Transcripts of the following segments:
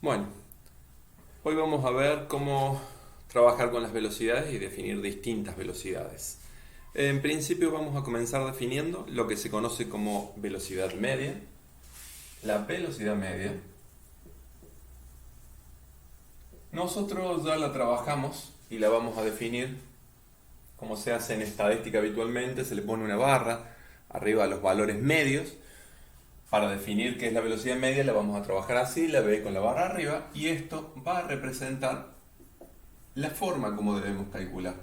Bueno, hoy vamos a ver cómo trabajar con las velocidades y definir distintas velocidades. En principio vamos a comenzar definiendo lo que se conoce como velocidad media. La velocidad media, nosotros ya la trabajamos y la vamos a definir como se hace en estadística habitualmente. Se le pone una barra arriba a los valores medios. Para definir qué es la velocidad media la vamos a trabajar así, la B con la barra arriba, y esto va a representar la forma como debemos calcular,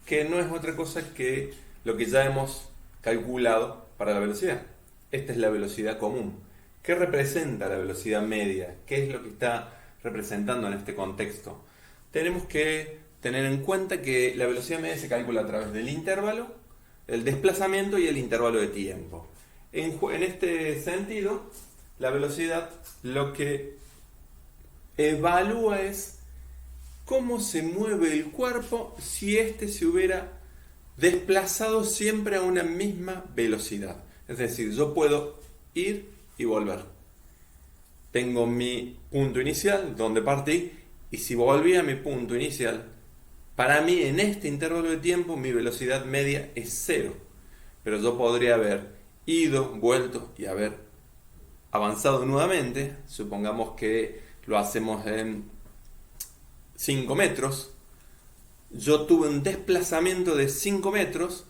que no es otra cosa que lo que ya hemos calculado para la velocidad. Esta es la velocidad común. ¿Qué representa la velocidad media? ¿Qué es lo que está representando en este contexto? Tenemos que tener en cuenta que la velocidad media se calcula a través del intervalo, el desplazamiento y el intervalo de tiempo. En este sentido, la velocidad lo que evalúa es cómo se mueve el cuerpo si éste se hubiera desplazado siempre a una misma velocidad. Es decir, yo puedo ir y volver. Tengo mi punto inicial, donde partí, y si volví a mi punto inicial, para mí en este intervalo de tiempo mi velocidad media es cero. Pero yo podría haber ido, vuelto y haber avanzado nuevamente. Supongamos que lo hacemos en 5 metros. Yo tuve un desplazamiento de 5 metros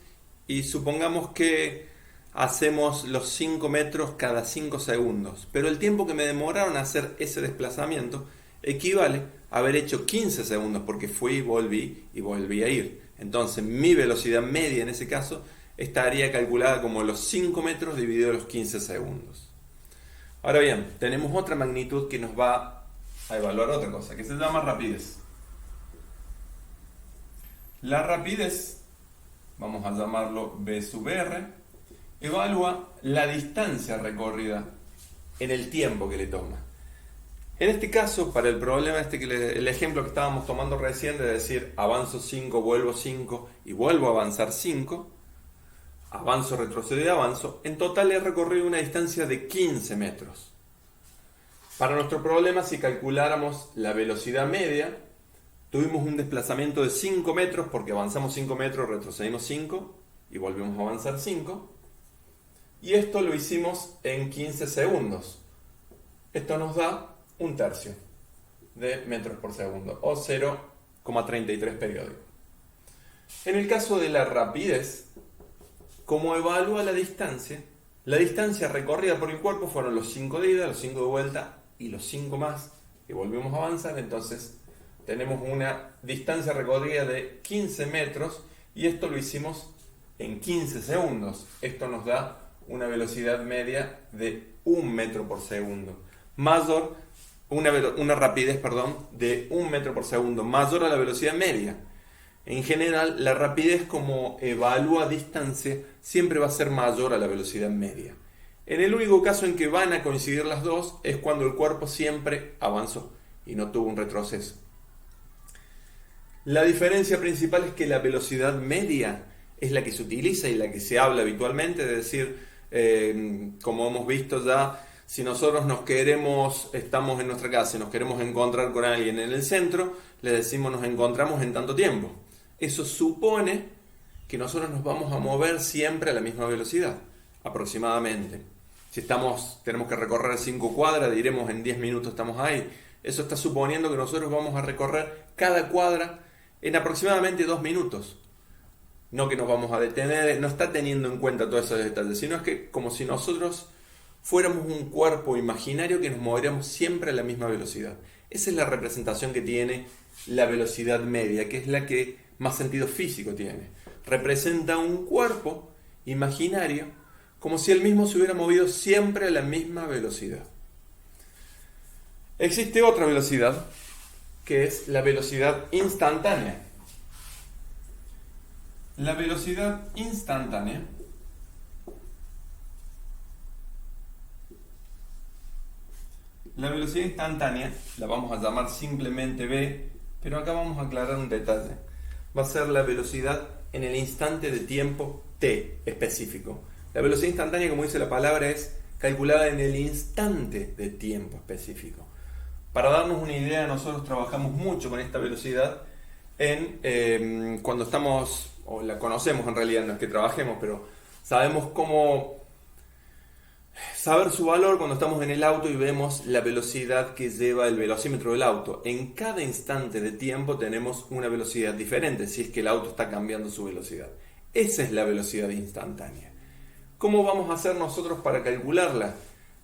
y supongamos que hacemos los 5 metros cada 5 segundos. Pero el tiempo que me demoraron a hacer ese desplazamiento equivale a haber hecho 15 segundos porque fui, volví y volví a ir. Entonces mi velocidad media en ese caso estaría calculada como los 5 metros dividido los 15 segundos. Ahora bien, tenemos otra magnitud que nos va a evaluar otra cosa, que se llama rapidez. La rapidez, vamos a llamarlo B sub R, evalúa la distancia recorrida en el tiempo que le toma. En este caso, para el problema el ejemplo que estábamos tomando recién de decir avanzo 5, vuelvo 5 y vuelvo a avanzar 5, avanzo, retrocedo y avanzo, en total he recorrido una distancia de 15 metros. Para nuestro problema, si calculáramos la velocidad media, tuvimos un desplazamiento de 5 metros porque avanzamos 5 metros, retrocedimos 5 y volvemos a avanzar 5. Y esto lo hicimos en 15 segundos. Esto nos da un tercio de metros por segundo o 0,33 periódico. En el caso de la rapidez, como evalúa la distancia recorrida por el cuerpo fueron los 5 de ida, los 5 de vuelta y los 5 más que volvimos a avanzar. Entonces tenemos una distancia recorrida de 15 metros y esto lo hicimos en 15 segundos. Esto nos da una velocidad media de 1 metro por segundo, mayor, una rapidez, de 1 metro por segundo, mayor a la velocidad media. En general, la rapidez como evalúa distancia siempre va a ser mayor a la velocidad media. En el único caso en que van a coincidir las dos es cuando el cuerpo siempre avanzó y no tuvo un retroceso. La diferencia principal es que la velocidad media es la que se utiliza y la que se habla habitualmente, es decir, como hemos visto ya, si nosotros estamos en nuestra casa y nos queremos encontrar con alguien en el centro, le decimos nos encontramos en tanto tiempo. Eso supone que nosotros nos vamos a mover siempre a la misma velocidad, aproximadamente. Si tenemos que recorrer 5 cuadras, diremos en 10 minutos estamos ahí. Eso está suponiendo que nosotros vamos a recorrer cada cuadra en aproximadamente 2 minutos. No que nos vamos a detener, no está teniendo en cuenta todos esos detalles, sino es que como si nosotros fuéramos un cuerpo imaginario que nos moveríamos siempre a la misma velocidad. Esa es la representación que tiene la velocidad media, que es la que más sentido físico tiene. Representa un cuerpo imaginario como si él mismo se hubiera movido siempre a la misma velocidad. Existe otra velocidad que es la velocidad instantánea. La velocidad instantánea la vamos a llamar simplemente V, pero acá vamos a aclarar un detalle. Va a ser la velocidad en el instante de tiempo t específico. La velocidad instantánea, como dice la palabra, es calculada en el instante de tiempo específico. Para darnos una idea, nosotros trabajamos mucho con esta velocidad cuando estamos, o la conocemos en realidad, no es que trabajemos, pero sabemos cómo saber su valor cuando estamos en el auto y vemos la velocidad que lleva el velocímetro del auto. En cada instante de tiempo tenemos una velocidad diferente, si es que el auto está cambiando su velocidad. Esa es la velocidad instantánea. ¿Cómo vamos a hacer nosotros para calcularla?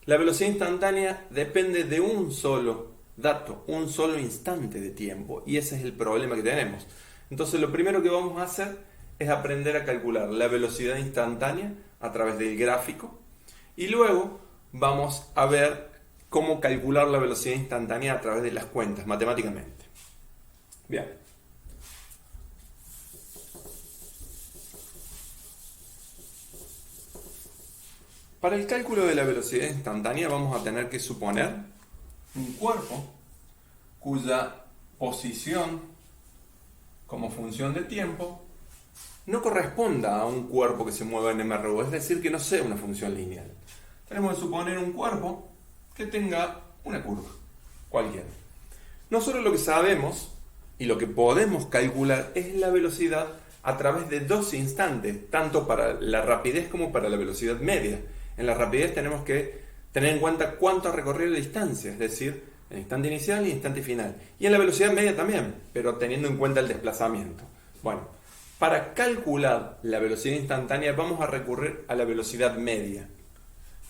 La velocidad instantánea depende de un solo dato, un solo instante de tiempo, y ese es el problema que tenemos. Entonces lo primero que vamos a hacer es aprender a calcular la velocidad instantánea a través del gráfico, y luego vamos a ver cómo calcular la velocidad instantánea a través de las cuentas, matemáticamente. Bien. Para el cálculo de la velocidad instantánea vamos a tener que suponer un cuerpo cuya posición como función de tiempo no corresponda a un cuerpo que se mueva en MRU, es decir, que no sea una función lineal. Tenemos que suponer un cuerpo que tenga una curva, cualquiera. Nosotros lo que sabemos y lo que podemos calcular es la velocidad a través de dos instantes, tanto para la rapidez como para la velocidad media. En la rapidez tenemos que tener en cuenta cuánto ha recorrido la distancia, es decir, el instante inicial y el instante final. Y en la velocidad media también, pero teniendo en cuenta el desplazamiento. Bueno, para calcular la velocidad instantánea vamos a recurrir a la velocidad media.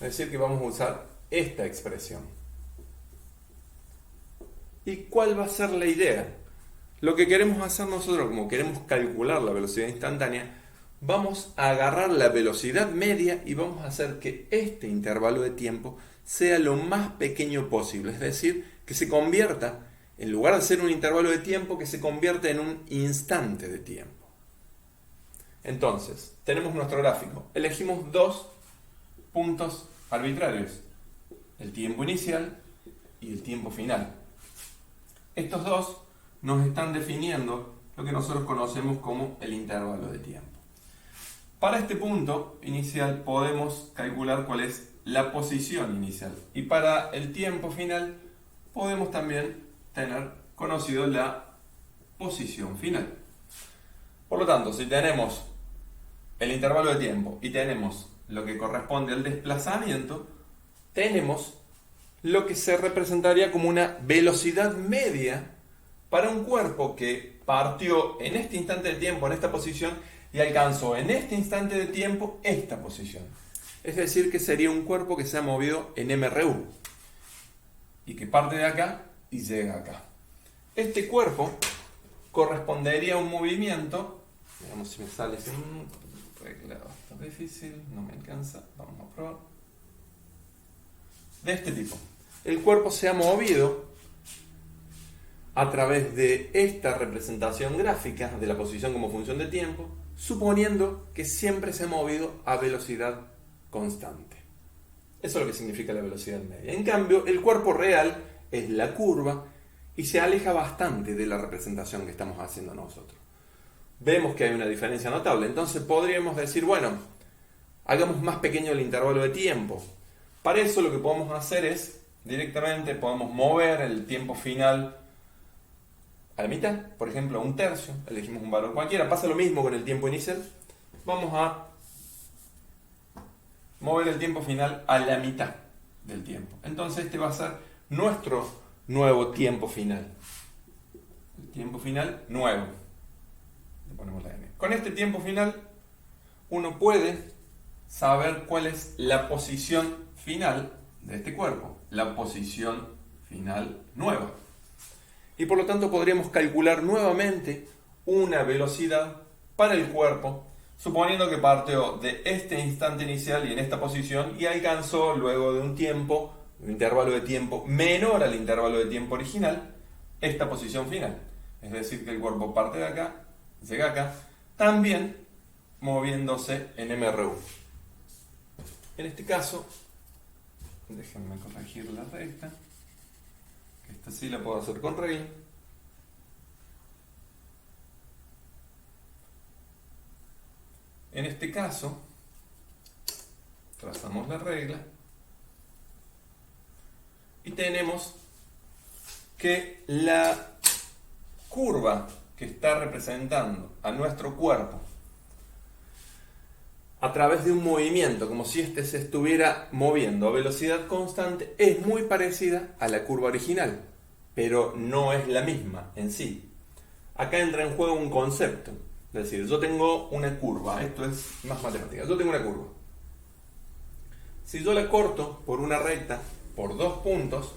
Es decir, que vamos a usar esta expresión. ¿Y cuál va a ser la idea? Lo que queremos hacer nosotros, como queremos calcular la velocidad instantánea, vamos a agarrar la velocidad media y vamos a hacer que este intervalo de tiempo sea lo más pequeño posible. Es decir, que se convierta, en lugar de ser un intervalo de tiempo, que se convierta en un instante de tiempo. Entonces, tenemos nuestro gráfico. Elegimos dos puntos arbitrarios, el tiempo inicial y el tiempo final. Estos dos nos están definiendo lo que nosotros conocemos como el intervalo de tiempo. Para este punto inicial podemos calcular cuál es la posición inicial, y para el tiempo final podemos también tener conocido la posición final. Por lo tanto, si tenemos el intervalo de tiempo y tenemos lo que corresponde al desplazamiento, tenemos lo que se representaría como una velocidad media para un cuerpo que partió en este instante de tiempo, en esta posición, y alcanzó en este instante de tiempo esta posición. Es decir, que sería un cuerpo que se ha movido en MRU y que parte de acá y llega acá. Este cuerpo correspondería a un movimiento, veamos si me sale regla bastante difícil, no me alcanza, vamos a probar, de este tipo. El cuerpo se ha movido a través de esta representación gráfica de la posición como función de tiempo, suponiendo que siempre se ha movido a velocidad constante. Eso es lo que significa la velocidad media. En cambio, el cuerpo real es la curva y se aleja bastante de la representación que estamos haciendo nosotros. Vemos que hay una diferencia notable. Entonces podríamos decir, bueno, hagamos más pequeño el intervalo de tiempo. Para eso lo que podemos hacer es, directamente podemos mover el tiempo final a la mitad, por ejemplo, a un tercio. Elegimos un valor cualquiera. Pasa lo mismo con el tiempo inicial. Vamos a mover el tiempo final a la mitad del tiempo. Entonces este va a ser nuestro nuevo tiempo final. El tiempo final nuevo. Le ponemos la N. Con este tiempo final uno puede saber cuál es la posición final de este cuerpo. La posición final nueva. Y por lo tanto podríamos calcular nuevamente una velocidad para el cuerpo, suponiendo que partió de este instante inicial y en esta posición y alcanzó luego de un tiempo, un intervalo de tiempo menor al intervalo de tiempo original, esta posición final. Es decir, que el cuerpo parte de acá, llega acá, también moviéndose en MRU. En este caso, déjenme corregir la recta, que esta sí la puedo hacer con regla. En este caso, trazamos la regla y tenemos que la curva que está representando a nuestro cuerpo a través de un movimiento, como si éste se estuviera moviendo a velocidad constante, es muy parecida a la curva original, pero no es la misma en sí. Acá entra en juego un concepto, es decir, yo tengo una curva, esto es más matemática, yo tengo una curva. Si yo la corto por una recta, por 2 puntos,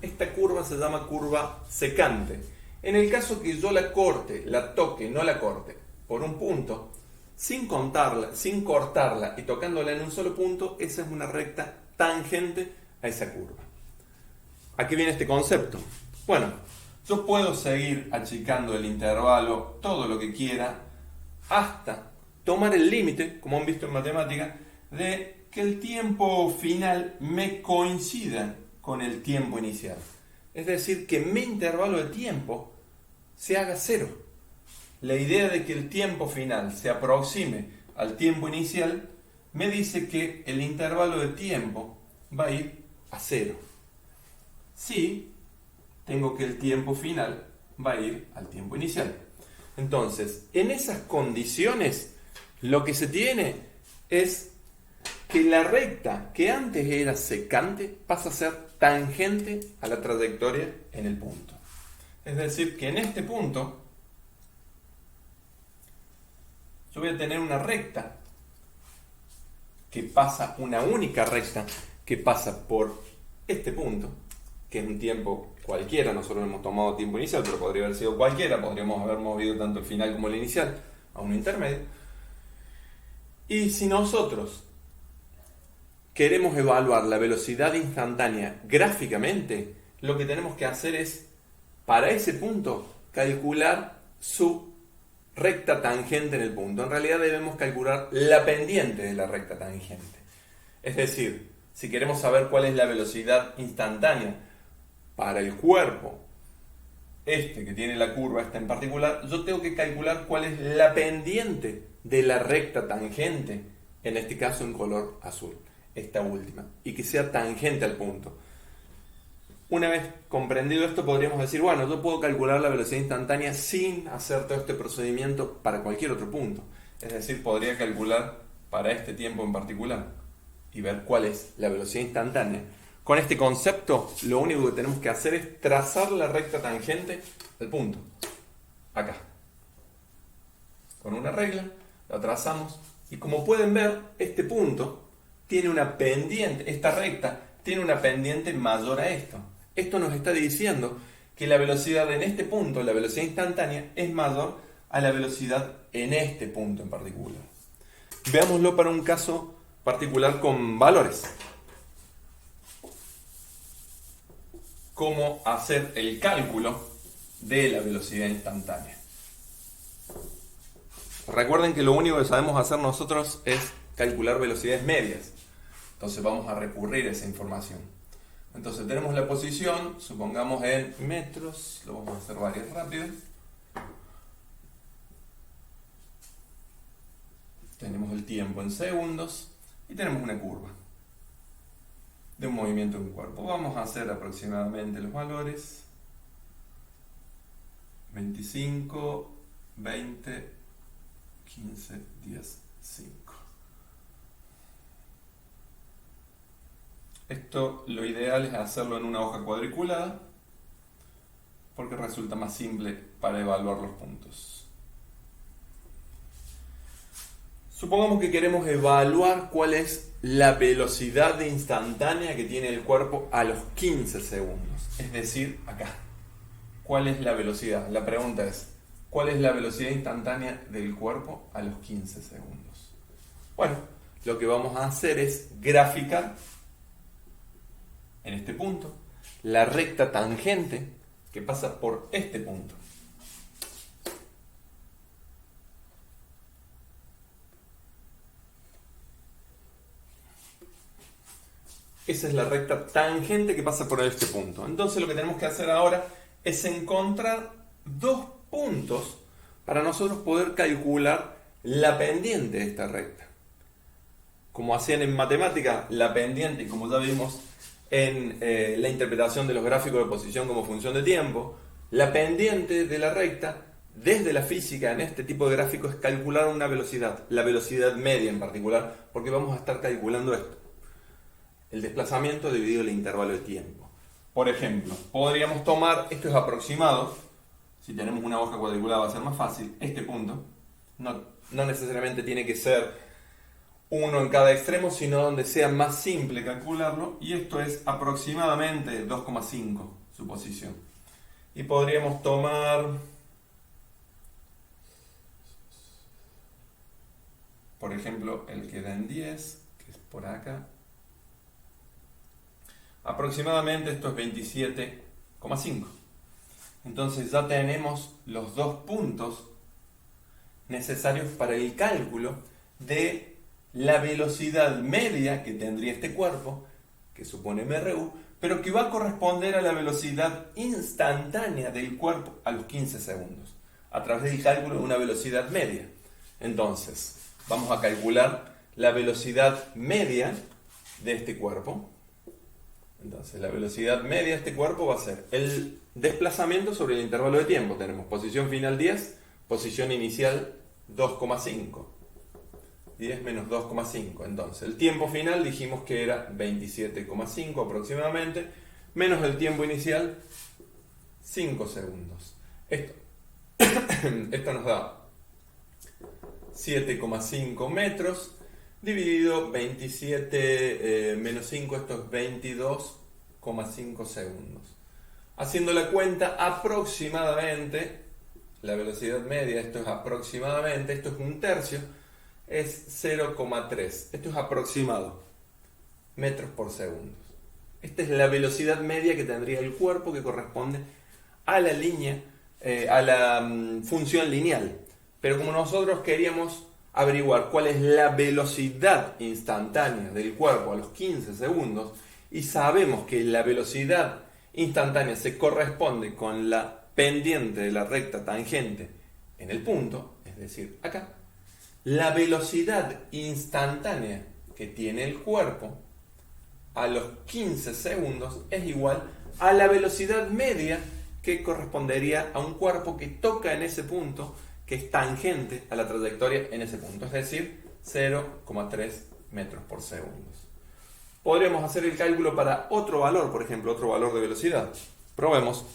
esta curva se llama curva secante. En el caso que yo la corte, la toque, no la corte, por un punto, sin cortarla y tocándola en un solo punto, esa es una recta tangente a esa curva. ¿A qué viene este concepto? Bueno, yo puedo seguir achicando el intervalo todo lo que quiera hasta tomar el límite, como han visto en matemática, de que el tiempo final me coincida con el tiempo inicial. Es decir, que mi intervalo de tiempo se haga cero. La idea de que el tiempo final se aproxime al tiempo inicial me dice que el intervalo de tiempo va a ir a cero. Sí, tengo que el tiempo final va a ir al tiempo inicial. Entonces, en esas condiciones, lo que se tiene es que la recta que antes era secante pasa a ser tangente a la trayectoria en el punto. Es decir, que en este punto yo voy a tener una recta que pasa, una única recta que pasa por este punto, que es un tiempo cualquiera. Nosotros hemos tomado tiempo inicial, pero podría haber sido cualquiera, podríamos haber movido tanto el final como el inicial a un intermedio. Y si nosotros queremos evaluar la velocidad instantánea gráficamente, lo que tenemos que hacer es, para ese punto, calcular su recta tangente en el punto. En realidad debemos calcular la pendiente de la recta tangente. Es decir, si queremos saber cuál es la velocidad instantánea para el cuerpo, este que tiene la curva esta en particular, yo tengo que calcular cuál es la pendiente de la recta tangente, en este caso en color azul, esta última, y que sea tangente al punto. Una vez comprendido esto, podríamos decir, bueno, yo puedo calcular la velocidad instantánea sin hacer todo este procedimiento para cualquier otro punto. Es decir, podría calcular para este tiempo en particular y ver cuál es la velocidad instantánea. Con este concepto, lo único que tenemos que hacer es trazar la recta tangente al punto. Acá. Con una regla, la trazamos y como pueden ver, este punto tiene una pendiente, esta recta tiene una pendiente mayor a esto. Esto nos está diciendo que la velocidad en este punto, la velocidad instantánea, es mayor a la velocidad en este punto en particular. Veámoslo para un caso particular con valores. Cómo hacer el cálculo de la velocidad instantánea. Recuerden que lo único que sabemos hacer nosotros es calcular velocidades medias. Entonces vamos a recurrir a esa información. Entonces tenemos la posición, supongamos en metros, lo vamos a hacer varias rápido. Tenemos el tiempo en segundos y tenemos una curva de un movimiento de un cuerpo. Vamos a hacer aproximadamente los valores. 25, 20, 15, 10, 5. Esto lo ideal es hacerlo en una hoja cuadriculada porque resulta más simple para evaluar los puntos. Supongamos que queremos evaluar cuál es la velocidad instantánea que tiene el cuerpo a los 15 segundos. Es decir, acá. ¿Cuál es la velocidad? La pregunta es, ¿cuál es la velocidad instantánea del cuerpo a los 15 segundos? Bueno, lo que vamos a hacer es graficar en este punto la recta tangente que pasa por este punto. Esa es la recta tangente que pasa por este punto. Entonces lo que tenemos que hacer ahora es encontrar dos puntos para nosotros poder calcular la pendiente de esta recta. Como hacían en matemática, la pendiente, como ya vimos en la interpretación de los gráficos de posición como función de tiempo, la pendiente de la recta, desde la física en este tipo de gráficos, es calcular una velocidad, la velocidad media en particular, porque vamos a estar calculando esto, el desplazamiento dividido el intervalo de tiempo. Por ejemplo, podríamos tomar, esto es aproximado, si tenemos una hoja cuadriculada va a ser más fácil, este punto, no necesariamente tiene que ser uno en cada extremo, sino donde sea más simple calcularlo, y esto es aproximadamente 2,5 su posición. Y podríamos tomar, por ejemplo, el que da en 10, que es por acá. Aproximadamente esto es 27,5. Entonces ya tenemos los dos puntos necesarios para el cálculo de la velocidad media que tendría este cuerpo, que supone MRU, pero que va a corresponder a la velocidad instantánea del cuerpo a los 15 segundos, a través del cálculo de una velocidad media. Entonces, vamos a calcular la velocidad media de este cuerpo. Entonces, la velocidad media de este cuerpo va a ser el desplazamiento sobre el intervalo de tiempo. Tenemos posición final 10, posición inicial 2,5. 10 menos 2,5. Entonces, el tiempo final dijimos que era 27,5 aproximadamente, menos el tiempo inicial, 5 segundos. Esto nos da 7,5 metros, dividido 27 menos 5, esto es 22,5 segundos. Haciendo la cuenta, aproximadamente, la velocidad media, esto es aproximadamente, esto es un tercio, es 0,3. Esto es aproximado, metros por segundo. Esta es la velocidad media que tendría el cuerpo, que corresponde a la línea, a la función lineal. Pero como nosotros queríamos averiguar cuál es la velocidad instantánea del cuerpo a los 15 segundos, y sabemos que la velocidad instantánea se corresponde con la pendiente de la recta tangente en el punto, es decir, acá, la velocidad instantánea que tiene el cuerpo a los 15 segundos es igual a la velocidad media que correspondería a un cuerpo que toca en ese punto, que es tangente a la trayectoria en ese punto, es decir, 0,3 metros por segundo. Podríamos hacer el cálculo para otro valor, por ejemplo, otro valor de velocidad. Probemos.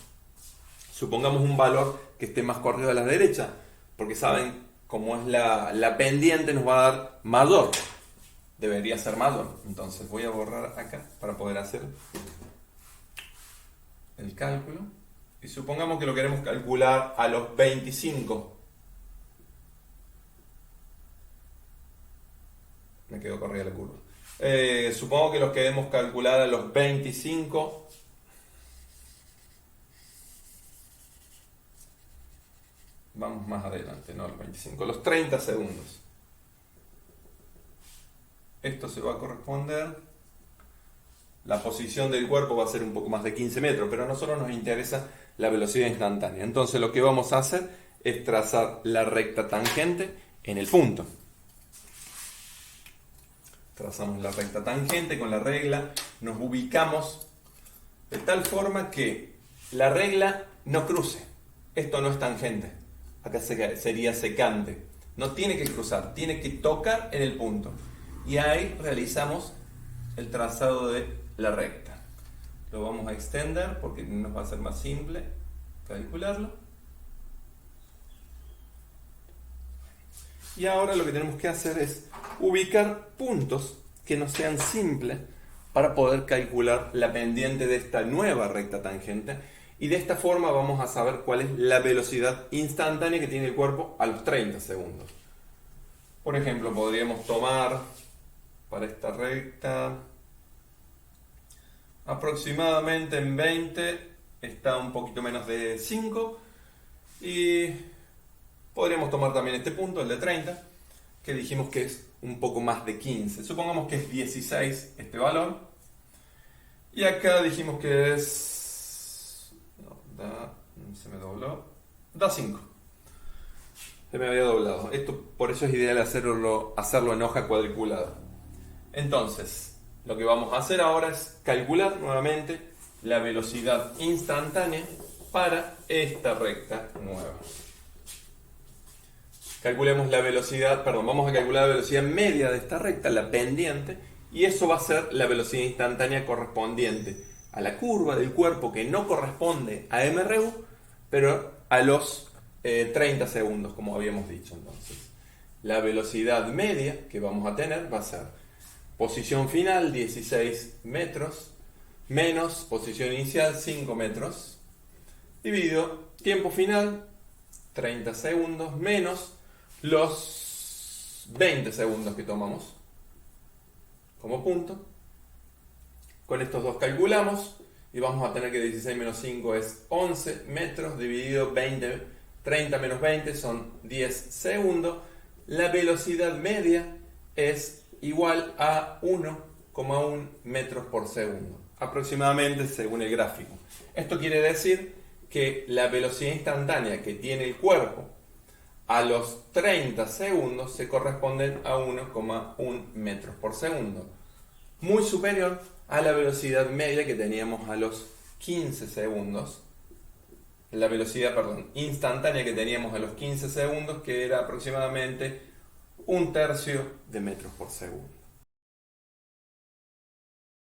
Supongamos un valor que esté más corrido a la derecha, porque saben, como es la pendiente, nos va a dar mayor. Debería ser mayor. Entonces voy a borrar acá para poder hacer el cálculo. Y supongamos que lo queremos calcular a los 25. Me quedó corrida la curva. Supongo que los queremos calcular a los 25. Vamos más adelante, no a los 25, los 30 segundos. Esto se va a corresponder. La posición del cuerpo va a ser un poco más de 15 metros, pero a nosotros nos interesa la velocidad instantánea. Entonces lo que vamos a hacer es trazar la recta tangente en el punto. Trazamos la recta tangente con la regla, nos ubicamos de tal forma que la regla no cruce. Esto no es tangente, acá sería secante. No tiene que cruzar, tiene que tocar en el punto. Y ahí realizamos el trazado de la recta. Lo vamos a extender porque nos va a ser más simple calcularlo. Y ahora lo que tenemos que hacer es ubicar puntos que no sean simples para poder calcular la pendiente de esta nueva recta tangente, y de esta forma vamos a saber cuál es la velocidad instantánea que tiene el cuerpo a los 30 segundos. Por ejemplo, podríamos tomar para esta recta aproximadamente en 20, está un poquito menos de 5, y podríamos tomar también este punto, el de 30, que dijimos que es un poco más de 15. Supongamos que es 16 este valor. Y acá dijimos que es... se me dobló. Da 5. Se me había doblado. Esto, por eso es ideal hacerlo en hoja cuadriculada. Entonces, Lo que vamos a hacer ahora es calcular nuevamente la velocidad instantánea para esta recta nueva. Calculemos la velocidad, vamos a calcular la velocidad media de esta recta, la pendiente, y eso va a ser la velocidad instantánea correspondiente a la curva del cuerpo que no corresponde a MRU, pero a los 30 segundos, como habíamos dicho. Entonces, la velocidad media que vamos a tener va a ser posición final 16 metros menos posición inicial 5 metros dividido tiempo final 30 segundos menos los 20 segundos que tomamos como punto. Con estos dos calculamos y vamos a tener que 16 menos 5 es 11 metros dividido 20, 30 menos 20 son 10 segundos. La velocidad media es igual a 1,1 metros por segundo, aproximadamente según el gráfico. Esto quiere decir que la velocidad instantánea que tiene el cuerpo a los 30 segundos se corresponden a 1,1 metros por segundo, muy superior a la velocidad media que teníamos a los 15 segundos, la velocidad, instantánea que teníamos a los 15 segundos, que era aproximadamente 1/3 de metros por segundo.